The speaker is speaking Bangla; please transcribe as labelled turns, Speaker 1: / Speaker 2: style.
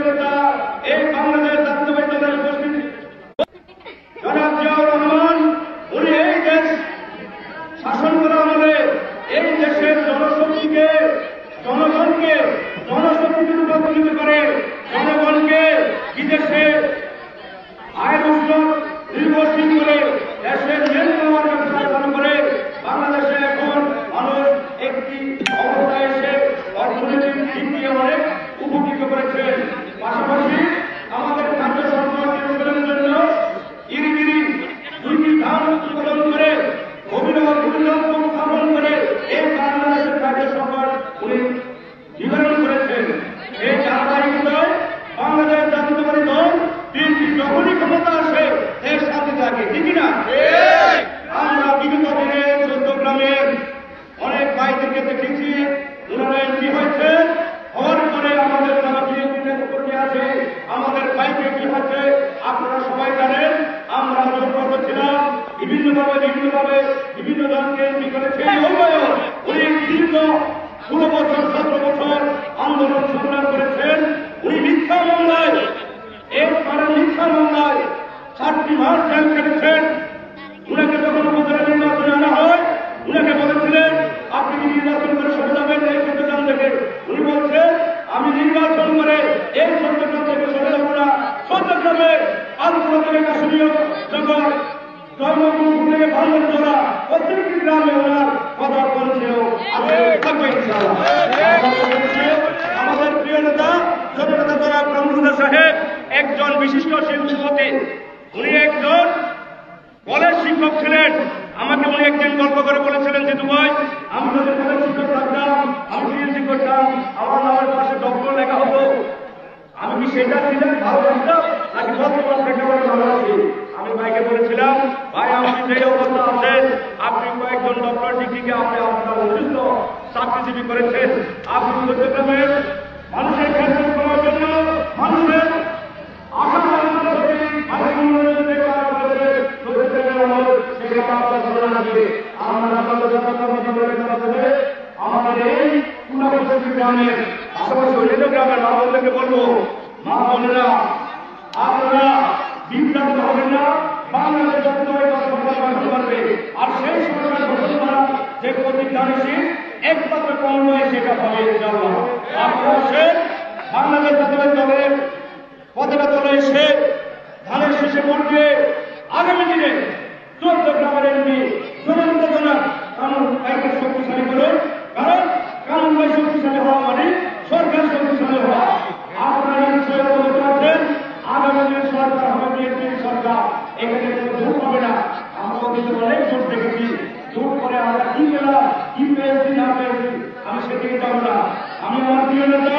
Speaker 1: নেতা এই বাংলাদেশ জাতীয়তাবাদী দলের উপস্থিতি জনাব জিয়াউর রহমান, উনি এই দেশ শাসন করা আমলে এই দেশের জনশক্তিকে জনগণকে জনশক্তিতে রূপান্তরিত করে জনগণকে বিদেশে আয়ের উৎস নির্ভরশীল করে দেশের মেন পাওয়ার ব্যবস্থা চালু করে বাংলাদেশে এখন মানুষ একটি অবস্থায় এসে অর্থনৈতিক দিক দিয়ে অনেক উপকৃত করেছেন। পাশাপাশি আমাদের খাদ্য সংকট নিরসনের জন্য ইরিগিরি 2টি ধান উৎপাদন করে অভিনব স্থাপন করে এই বাংলাদেশের খাদ্য সংকট উনি নিবারণ করেছেন। এই ধারাবাহিকতায় বাংলাদেশ জাতীয়তাবাদী দল বিএনপি যখনই ক্ষমতা আসে এর সাথে থাকে, ঠিক না? আমরা বিগত দিনে 14 গ্রামের অনেক ভাইদেরকে দেখেছি, ওনারা এমপি হয়েছে, হওয়ার পরে আমাদের যারা বিএনপি নেতৃত্বে আছে আমাদের ভাইকে কি হচ্ছে আপনারা সবাই জানেন। আমরা জোর করছিলাম বিভিন্নভাবে বিভিন্ন দলকে এমপি করেছে। উনি দীর্ঘ 16 বছর 17 বছর আন্দোলন সংগ্রাম করেছেন। উনি মিথ্যা মামলায় মিথ্যা মামলায় 7টি মাস জেল কেটেছেন। উনাকে যখন উপজেলা নির্বাচনে আনা হয় উনাকে বলেছিলেন আপনি কি নির্বাচন করে সরে যাবেন এই চট্টগ্রাম থেকে? উনি বলছেন আমি নির্বাচন করে এই চট্টগ্রাম থেকে সরে যাবো না। চট্টগ্রামে আন্দোলন থেকে কাশ্মীর জগৎ জন্মভূমি থেকে ভাঙন তোলা প্রত্যেকটি গ্রামে ওনার কথা বলছেও আমাদের প্রিয় নেতা জননেতা জনাব কামরুল সাহেব একজন বিশিষ্ট শিল্পপতি। উনি একজন কলেজ শিক্ষক ছিলেন। আমাকে উনি একদিন গল্প করে বলেছিলেন যে দুবাই আমি যদি কলেজ শিক্ষক থাকতাম আমি পিএইচডি করতাম, আমার নামের পাশে ডক্টর লেখা হতো, আমি কি সেটা ছিলেন ভালো লাগতাম নাকি বর্তমান প্রেক্ষাপটে ভালো আছি? আমি ভাইকে বলেছিলাম ভাই আপনি যে অবস্থা আছেন আপনি কয়েকজন ডক্টর ডিগ্রিকে আপনি আপনার অভিযুক্ত চাকরিজীবী করেছেন। আপনি চট্টগ্রামের মানুষের ক্ষেত্রে করার জন্য মানুষের আশা আমাদের এই গ্রামের আশেপাশে অন্যান্য গ্রামের মা বোনদেরকে বলবো, মা বোনেরা আপনারা বিভ্রান্ত হবেন না। বাংলাদেশ পারবে আর সেই সরকার গঠন করা যে প্রতিজ্ঞানশীল একমাত্র কর্মে সেটা হবে। আপনারা সে বাংলাদেশ জাতীয় দলের পতাকা তলে এসে ধানের শেষে পড়বে আগামী দিনে 14 গ্রামের এমপি জননেতা জনাব কানুন বাইকে শক্তিশালী করুন। কারণ কানুন বাই শক্তিশালী হওয়া মানে সরকার শক্তিশালী হওয়া। আপনারা নিশ্চয় অবগত আছেন আগামী দিনে সরকার হবে বিএনপির সরকার। এখানে কোনো জোট হবে না। আমরা কিন্তু অনেক জোট দেখেছি, জোট করে আমরা কি পেলাম কি পেয়েছি না পেয়েছি আমি সেদিকে যাবো না। আমি আমার প্রিয় নেতা